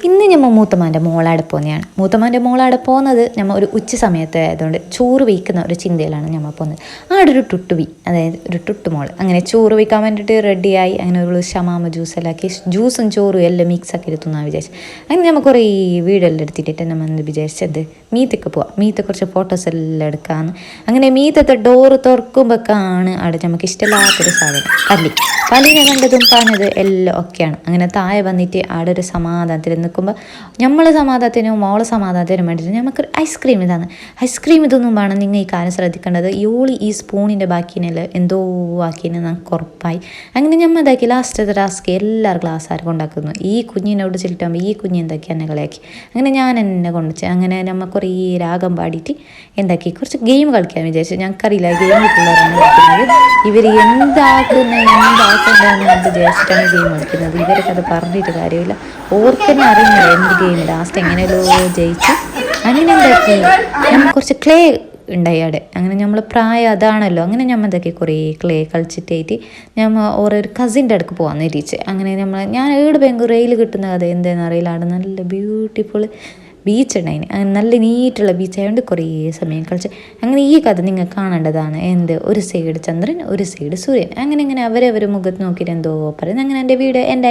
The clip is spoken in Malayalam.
ഇന്ന് നമ്മൾ മൂത്തമാൻ്റെ മോളാടെ പോകുന്നതാണ്. മൂത്തമാൻ്റെ മോളാടെ പോകുന്നത് നമ്മൾ ഒരു ഉച്ച സമയത്ത് ആയതുകൊണ്ട് ചോറ് വയ്ക്കുന്ന ഒരു ചിന്തയിലാണ് നമ്മൾ പോകുന്നത്. ആടെ ഒരു ടുട്ടുവി, അതായത് ഒരു ടുട്ടുമോൾ അങ്ങനെ ചോറ് വയ്ക്കാൻ വേണ്ടിയിട്ട് റെഡിയായി. അങ്ങനെ ഒരു ഷമാമ ജ്യൂസെല്ലാം ആക്കി ജ്യൂസും ചോറും എല്ലാം മിക്സ് ആക്കി എടുത്തുന്നാണ് വിചാരിച്ചു. അങ്ങനെ നമ്മൾ കുറേ വീടെല്ലാം എടുത്തിട്ട് നമ്മൾ വിചാരിച്ചത് മീത്തൊക്കെ പോവാം, മീത്തെ കുറച്ച് ഫോട്ടോസ് എല്ലാം എടുക്കാമെന്ന്. അങ്ങനെ മീത്തത്തെ ഡോറ് തുറക്കുമ്പോഴേക്കാണ് അവിടെ നമുക്ക് ഇഷ്ടമില്ലാത്തൊരു സാധനം പല്ലിനെ കണ്ടതും പറഞ്ഞത് എല്ലാം ഒക്കെയാണ്. അങ്ങനെ താഴെ വന്നിട്ട് അവിടെ ഒരു സമാധാനത്തിൽ നിൽക്കുമ്പോൾ നമ്മൾ സമാധാനത്തിനും മോളെ സമാധാനത്തിനും വേണ്ടിയിട്ട് നമുക്കൊരു ഐസ്ക്രീം ഇതാണ്. ഐസ്ക്രീം ഇതൊന്നും വേണം നിങ്ങൾ ഈ കാര്യം ശ്രദ്ധിക്കേണ്ടത്. യോളി ഈ സ്പൂണിൻ്റെ ബാക്കിനെല്ലാം എന്തോ ആക്കിയെന്ന് നമുക്ക് ഉറപ്പായി. അങ്ങനെ നമ്മൾ ഇതാക്കി ലാസ്റ്റത്തെ ടാസ്ക് എല്ലാവരും ക്ലാസ് ആർക്കും ഉണ്ടാക്കുന്നു. ഈ കുഞ്ഞിനോട് ചെല്ലിട്ടാകുമ്പോൾ ഈ കുഞ്ഞ് എന്താക്കി എന്നെ കളിയാക്കി. അങ്ങനെ ഞാൻ എന്നെ കൊണ്ടുവച്ച് അങ്ങനെ നമ്മൾ കുറേ രാഗം പാടിയിട്ട് എന്താക്കി കുറച്ച് ഗെയിം കളിക്കാൻ വിചാരിച്ചു. ഞങ്ങൾക്കറിയില്ല ഗെയിം പിള്ളേരാണ് കളിക്കുന്നത്. ഇവർ എന്താക്കണ്ടെന്ന് വിചാരിച്ചിട്ടാണ് ഗെയിം കളിക്കുന്നത്. ഇവരൊക്കെ അത് പറഞ്ഞിട്ട് കാര്യമില്ല, ഓർക്കന്നെ അറിയുന്നില്ല എന്ത് ഗെയിം. ലാസ്റ്റ് എങ്ങനെയല്ലോ ജയിച്ച്. അങ്ങനെ എന്താക്കി നമ്മൾ കുറച്ച് ക്ലേ ഉണ്ടായി അവിടെ. അങ്ങനെ നമ്മൾ പ്രായം അതാണല്ലോ. അങ്ങനെ നമ്മൾ എന്താക്കി കുറേ ക്ലേ കളിച്ചിട്ടായിട്ട് നമ്മൾ ഓരോ കസിൻ്റെ അടുക്ക് പോകാൻ നേരിച്ച്. അങ്ങനെ ഞാൻ ഏട് ബാംഗ്ലൂർ റെയിൽ കിട്ടുന്ന കഥ എന്താണെന്ന് അറിയില്ല. അവിടെ നല്ല ബ്യൂട്ടിഫുൾ ബീച്ച് ഉണ്ടായിന്, അങ്ങനെ നല്ല നീറ്റുള്ള ബീച്ചായതുകൊണ്ട് കുറേ സമയം കളിച്ച്. അങ്ങനെ ഈ കഥ നിങ്ങൾ കാണേണ്ടതാണ്. ഒരു സൈഡ് ചന്ദ്രൻ ഒരു സൈഡ് സൂര്യൻ. അങ്ങനെ അവരവർ മുഖത്ത് നോക്കിയിട്ട് എന്തോ പറയുന്നത്. അങ്ങനെ എൻ്റെ വീട് എൻ്റെ